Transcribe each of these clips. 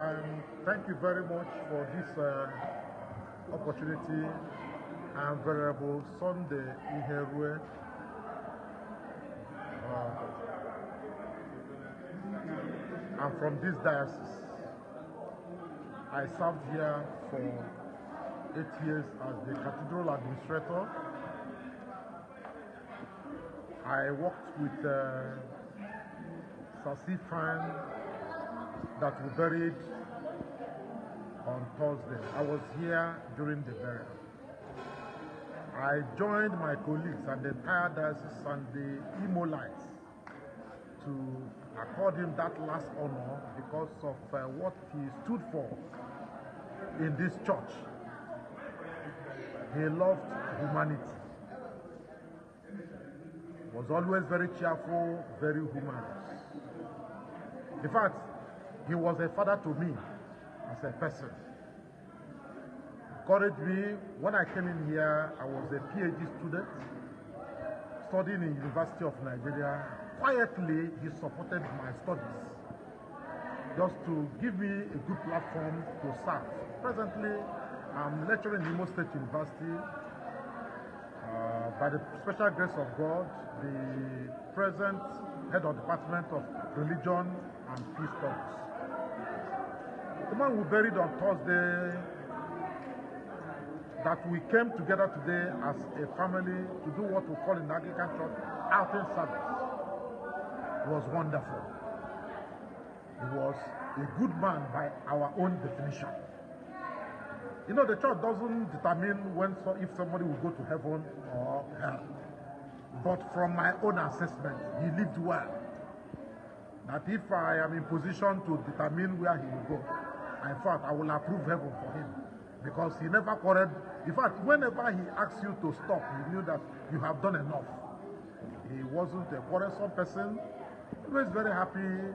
And thank you very much for this opportunity. I'm Venerable Sunday IKECHUKWU. I'm from this diocese. I served here for 8 years as the cathedral administrator. I worked with Sasifan that were buried on Thursday. I was here during the burial. I joined my colleagues and the entire diocese and the Imolites to accord him that last honor because of what he stood for in this church. He loved humanity, was always very cheerful, very humorous. In fact, he was a father to me as a person. Encouraged me. When I came in here, I was a PhD student studying in University of Nigeria. Quietly, he supported my studies just to give me a good platform to serve. Presently, I'm lecturing in Imo State University. By the special grace of God, the present head of Department of Religion and Peace Studies. The man we buried on Thursday, that we came together today as a family to do what we call in agriculture outing service, was wonderful. He was a good man by our own definition. You know, the church doesn't determine if somebody will go to heaven or hell. But from my own assessment, he lived well. That if I am in position to determine where he will go, in fact, I will approve heaven for him. Because he never quarreled. In fact, whenever he asked you to stop, he knew that you have done enough. He wasn't a quarrelsome person. He was very happy.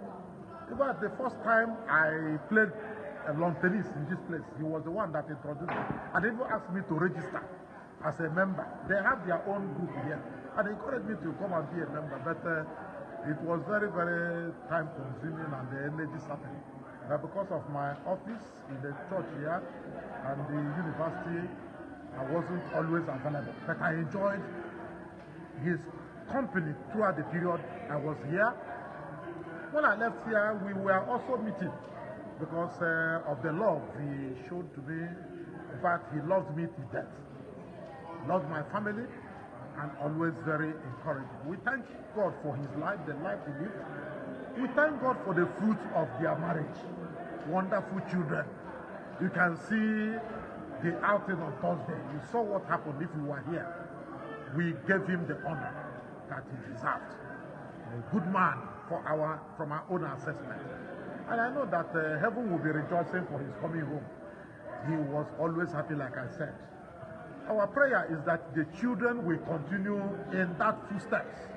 In fact, the first time I played lawn tennis in this place, he was the one that introduced me. And even asked me to register as a member. They have their own group here. And they encouraged me to come and be a member. But it was very, very time consuming and the energy sapping. Because of my office in the church here and the university, I wasn't always available. But I enjoyed his company throughout the period I was here. When I left here, we were also meeting because of the love he showed to me. In fact, he loved me to death. Loved my family and always very encouraging. We thank God for his life, the life he lived. We thank God for the fruit of their marriage. Wonderful children. You can see the outing on Thursday. You saw what happened if you were here. We gave him the honor that he deserved. A good man from our own assessment. And I know that heaven will be rejoicing for his coming home. He was always happy, like I said. Our prayer is that the children will continue in that footsteps.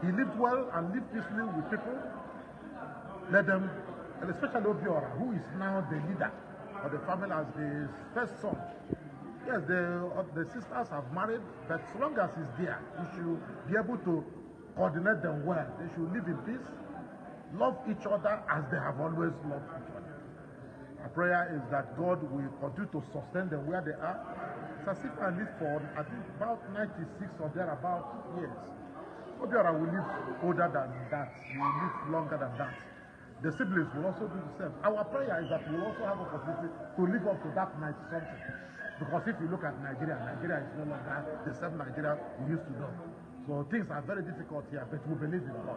He lived well and lived peacefully with people. Let them, and especially Obiora, who is now the leader of the family as the first son. Yes, the sisters have married, but so long as he's there, he should be able to coordinate them well. They should live in peace, love each other as they have always loved each other. Our prayer is that God will continue to sustain them where they are. Sasifa lived for, I think, about 96 or thereabout years. Obiora will live older than that. He will live longer than that. The siblings will also do the same. Our prayer is that we will also have opportunity to live up to that 90-something. Because if you look at Nigeria, Nigeria is no longer the same Nigeria we used to know. So things are very difficult here, but we believe in God.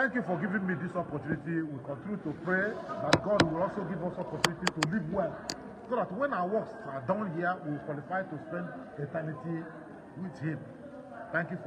Thank you for giving me this opportunity. We continue to pray that God will also give us opportunity to live well. So that when our works are done here, we will qualify to spend eternity with Him. Thank you for your